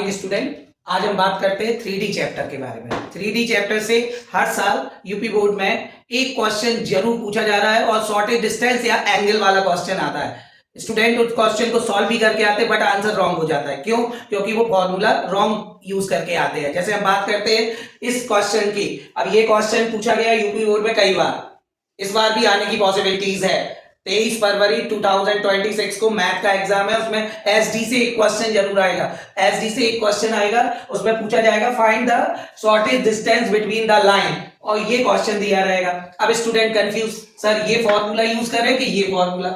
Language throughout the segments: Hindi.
Morning student. आज हम बात करते हैं 3D चैप्टर के बारे में। 3D चैप्टर से हर साल यूपी बोर्ड में एक क्वेश्चन जरूर पूछा जा रहा है और शॉर्टेज डिस्टेंस या एंगल वाला क्वेश्चन आता है। स्टूडेंट उस क्वेश्चन को सॉल्व भी करके आते हैं बट आंसर रॉन्ग हो जाता है। क्यों? क्योंकि वो फॉर्मूला रॉन्ग यूज करके आते हैं। जैसे हम बात करते हैं इस क्वेश्चन की। अब ये क्वेश्चन पूछा गया यूपी बोर्ड में कई बार, इस बार भी आने की पॉसिबिलिटीज है। 23 फरवरी 2026 को मैथ का एग्जाम है, उसमें एसडी से एक क्वेश्चन जरूर आएगा। एसडी से एक क्वेश्चन आएगा, उसमें पूछा जाएगा find the shortage distance between the line, और ये क्वेश्चन दिया रहेगा। अब स्टूडेंट कंफ्यूज, सर ये फॉर्मूला यूज करें कि ये फॉर्मूला?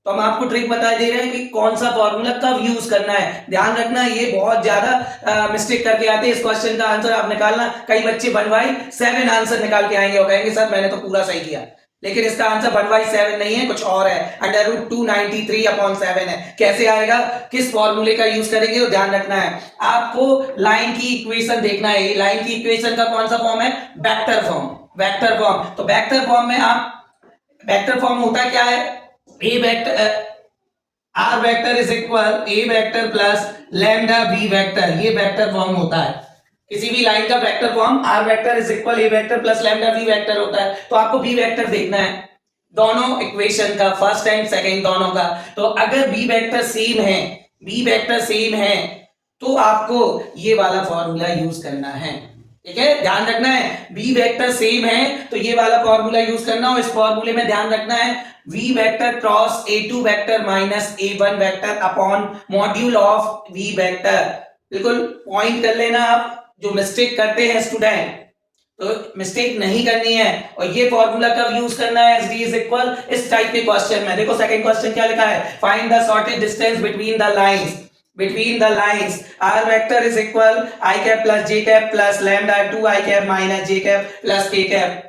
तो हम आपको ट्रिक बता दे रहे हैं कि कौन सा फॉर्मूला कब यूज करना है। ध्यान रखना, ये बहुत ज्यादा मिस्टेक करके आते हैं। इस क्वेश्चन का आंसर आप निकालना, कई बच्चे 1/7 आंसर निकाल के आएंगे और कहेंगे सर मैंने तो पूरा सही किया, लेकिन इसका आंसर 1/7 नहीं है, कुछ और है, √293/7 है। कैसे आएगा, किस फॉर्मूले का यूज करेंगे, तो ध्यान रखना है। आपको लाइन की इक्वेशन देखना है। लाइन की इक्वेशन का कौन सा फॉर्म है? Vector form. वेक्टर फॉर्म, तो वेक्टर फॉर्म में आप, वेक्टर फॉर्म होता क्या है? A vector, r vector is equal a vector plus lambda b vector, ये वेक्टर फॉर्म होता है। किसी भी लाइन का vector form r vector is equal a vector plus lambda b vector होता है। तो आपको बी वेक्टर देखना है दोनों इक्वेशन का, फर्स्ट एंड सेकंड दोनों का। तो अगर बी वेक्टर सेम है, बी वेक्टर सेम है, तो आपको ये वाला फॉर्मूला यूज करना है। ठीक है, ध्यान रखना है, बी वेक्टर सेम है तो ये वाला फॉर्मूला यूज करना। और इस फॉर्मूले में ध्यान रखना है v vector cross a2 vector minus a1 vector upon module of v vector. बिल्कुल पॉइंट कर लेना आप, जो मिस्टेक करते हैं स्टूडेंट, तो मिस्टेक नहीं करनी है। और ये फॉर्मूला कब यूज करना है? एस डी इज इक्वल इस टाइप के क्वेश्चन में। देखो सेकंड क्वेश्चन क्या लिखा है, find the shortage distance between the lines. Between the lines r vector is equal i cap plus j cap plus lambda 2 i cap minus j cap plus k cap.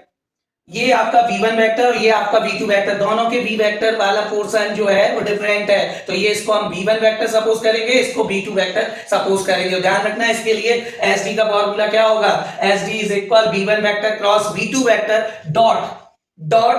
ये आपका v1 वेक्टर और ये आपका v2 वेक्टर, दोनों के v वेक्टर वाला पोर्शन जो है वो डिफरेंट है। तो ये इसको हम v1 वेक्टर सपोज करेंगे, इसको v2 वेक्टर सपोज करेंगे। ध्यान रखना है, इसके लिए sd का फॉर्मूला क्या होगा? sd is equal v1 vector cross v2 vector dot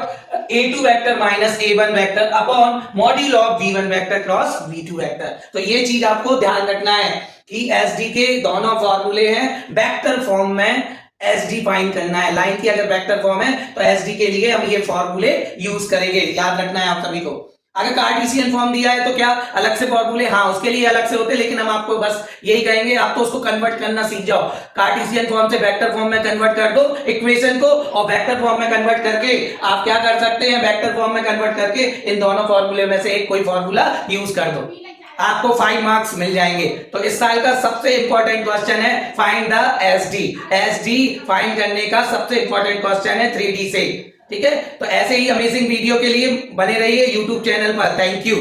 a2 vector minus a1 vector upon module of v1 vector cross v2 vector. तो ये चीज आपको ध्यान रखना है कि sd के दोनों फॉर्मूले हैं वेक्टर फॉर्म में। एसडी फाइंड करना है, लाइन की अगर वेक्टर फॉर्म है तो एसडी के लिए हम ये फॉर्मूले यूज करेंगे। याद रखना है आप सभी को। अगर कार्टेशियन फॉर्म दिया है तो क्या अलग से फॉर्मूले? हाँ, उसके लिए अलग से होते, लेकिन हम आपको बस यही कहेंगे, आप तो उसको कन्वर्ट करना सीख जाओ। कार्टेशियन फॉर्म से वेक्टर फॉर्म में कन्वर्ट कर दो इक्वेशन को, और वेक्टर फॉर्म में कन्वर्ट करके आप क्या कर सकते हैं? वेक्टर फॉर्म में कन्वर्ट करके इन दोनों फॉर्मूले में से एक कोई फॉर्मूला यूज कर दो, आपको 5 मार्क्स मिल जाएंगे। तो इस साल का सबसे इंपॉर्टेंट क्वेश्चन है find the SD. SD find करने का सबसे इंपॉर्टेंट क्वेश्चन है 3D से। ठीक है, तो ऐसे ही अमेजिंग वीडियो के लिए बने रहिए YouTube चैनल पर। Thank you.